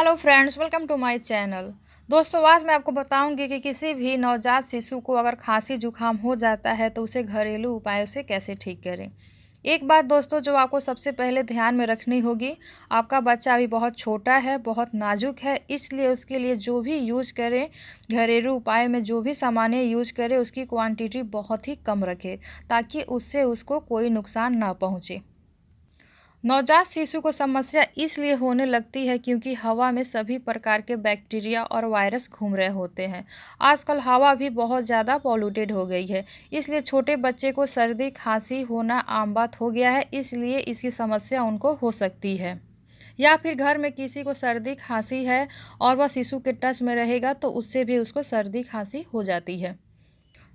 Hello friends, welcome to my channel. दोस्तों, आज मैं आपको बताऊंगी कि किसी भी नवजात शिशु को अगर खांसी जुकाम हो जाता है तो उसे घरेलू उपायों से कैसे ठीक करें। एक बात दोस्तों जो आपको सबसे पहले ध्यान में रखनी होगी, आपका बच्चा अभी बहुत छोटा है, बहुत नाजुक है, इसलिए उसके लिए जो भी यूज़ करें, घरेलू उपाय में जो भी सामानें यूज़ करें उसकी क्वांटिटी बहुत ही कम रखें ताकि उससे उसको कोई नुकसान ना पहुँचे। नवजात शिशु को समस्या इसलिए होने लगती है क्योंकि हवा में सभी प्रकार के बैक्टीरिया और वायरस घूम रहे होते हैं। आजकल हवा भी बहुत ज़्यादा पॉल्यूटेड हो गई है, इसलिए छोटे बच्चे को सर्दी खांसी होना आम बात हो गया है। इसलिए इसकी समस्या उनको हो सकती है, या फिर घर में किसी को सर्दी खांसी है और वह शिशु के टच में रहेगा तो उससे भी उसको सर्दी खांसी हो जाती है।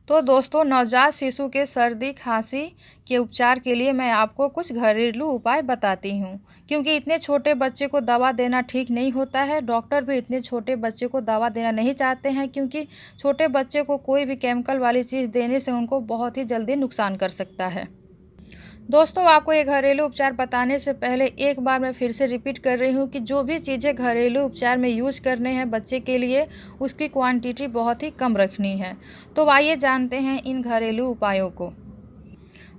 तो दोस्तों, नवजात शिशु के सर्दी खांसी के उपचार के लिए मैं आपको कुछ घरेलू उपाय बताती हूँ, क्योंकि इतने छोटे बच्चे को दवा देना ठीक नहीं होता है। डॉक्टर भी इतने छोटे बच्चे को दवा देना नहीं चाहते हैं, क्योंकि छोटे बच्चे को कोई भी केमिकल वाली चीज़ देने से उनको बहुत ही जल्दी नुकसान कर सकता है। दोस्तों, आपको ये घरेलू उपचार बताने से पहले एक बार मैं फिर से रिपीट कर रही हूँ कि जो भी चीज़ें घरेलू उपचार में यूज़ करने हैं बच्चे के लिए, उसकी क्वांटिटी बहुत ही कम रखनी है। तो आइए जानते हैं इन घरेलू उपायों को।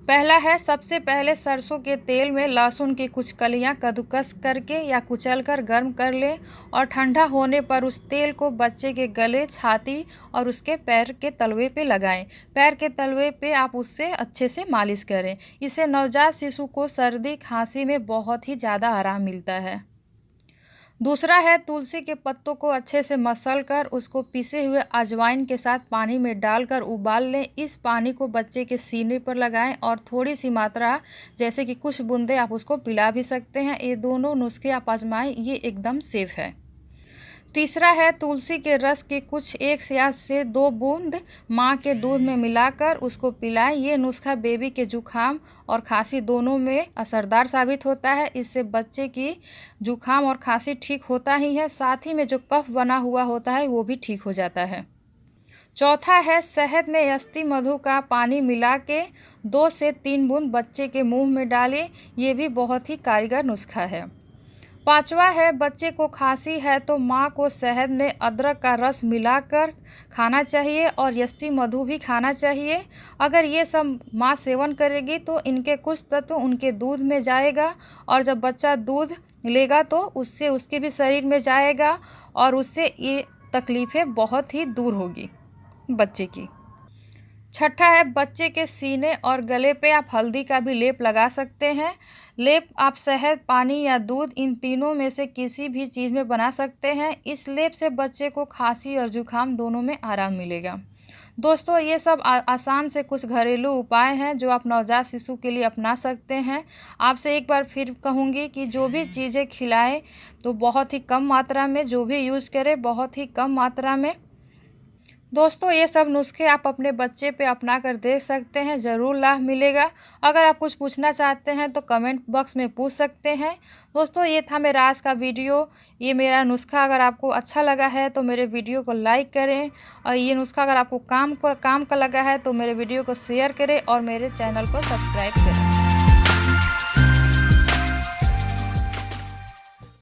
पहला है, सबसे पहले सरसों के तेल में लहसुन की कुछ कलियां कद्दूकस करके या कुचलकर गर्म कर लें और ठंडा होने पर उस तेल को बच्चे के गले, छाती और उसके पैर के तलवे पे लगाएं। पैर के तलवे पे आप उससे अच्छे से मालिश करें। इससे नवजात शिशु को सर्दी खांसी में बहुत ही ज़्यादा आराम मिलता है। दूसरा है, तुलसी के पत्तों को अच्छे से मसल कर उसको पिसे हुए अजवाइन के साथ पानी में डालकर उबाल लें। इस पानी को बच्चे के सीने पर लगाएं और थोड़ी सी मात्रा जैसे कि कुछ बूंदे आप उसको पिला भी सकते हैं। ये दोनों नुस्खे आप आजमाएं, ये एकदम सेफ है। तीसरा है, तुलसी के रस के कुछ 1 से 2 बूंद माँ के दूध में मिलाकर उसको पिलाएं। ये नुस्खा बेबी के जुखाम और खांसी दोनों में असरदार साबित होता है। इससे बच्चे की जुखाम और खांसी ठीक होता ही है, साथ ही में जो कफ बना हुआ होता है वो भी ठीक हो जाता है। चौथा है, शहद में यष्टि मधु का पानी मिला के 2 से 3 बूंद बच्चे के मुंह में डालें। ये भी बहुत ही कारगर नुस्खा है। पांचवा है, बच्चे को खांसी है तो माँ को शहद में अदरक का रस मिलाकर खाना चाहिए और यष्टि मधु भी खाना चाहिए। अगर ये सब माँ सेवन करेगी तो इनके कुछ तत्व उनके दूध में जाएगा और जब बच्चा दूध लेगा तो उससे उसके भी शरीर में जाएगा और उससे ये तकलीफ़ें बहुत ही दूर होगी बच्चे की। छठा है, बच्चे के सीने और गले पे आप हल्दी का भी लेप लगा सकते हैं। लेप आप शहद, पानी या दूध, इन तीनों में से किसी भी चीज़ में बना सकते हैं। इस लेप से बच्चे को खांसी और जुखाम दोनों में आराम मिलेगा। दोस्तों, ये सब आसान से कुछ घरेलू उपाय हैं जो आप नवजात शिशु के लिए अपना सकते हैं। आपसे एक बार फिर कहूँगी कि जो भी चीज़ें खिलाएं तो बहुत ही कम मात्रा में, जो भी यूज़ करें बहुत ही कम मात्रा में। दोस्तों, ये सब नुस्खे आप अपने बच्चे पे अपना कर देख सकते हैं, ज़रूर लाभ मिलेगा। अगर आप कुछ पूछना चाहते हैं तो कमेंट बॉक्स में पूछ सकते हैं। दोस्तों, ये था मेरा आज का वीडियो। ये मेरा नुस्खा अगर आपको अच्छा लगा है तो मेरे वीडियो को लाइक करें, और ये नुस्खा अगर आपको काम का लगा है तो मेरे वीडियो को शेयर करें और मेरे चैनल को सब्सक्राइब करें।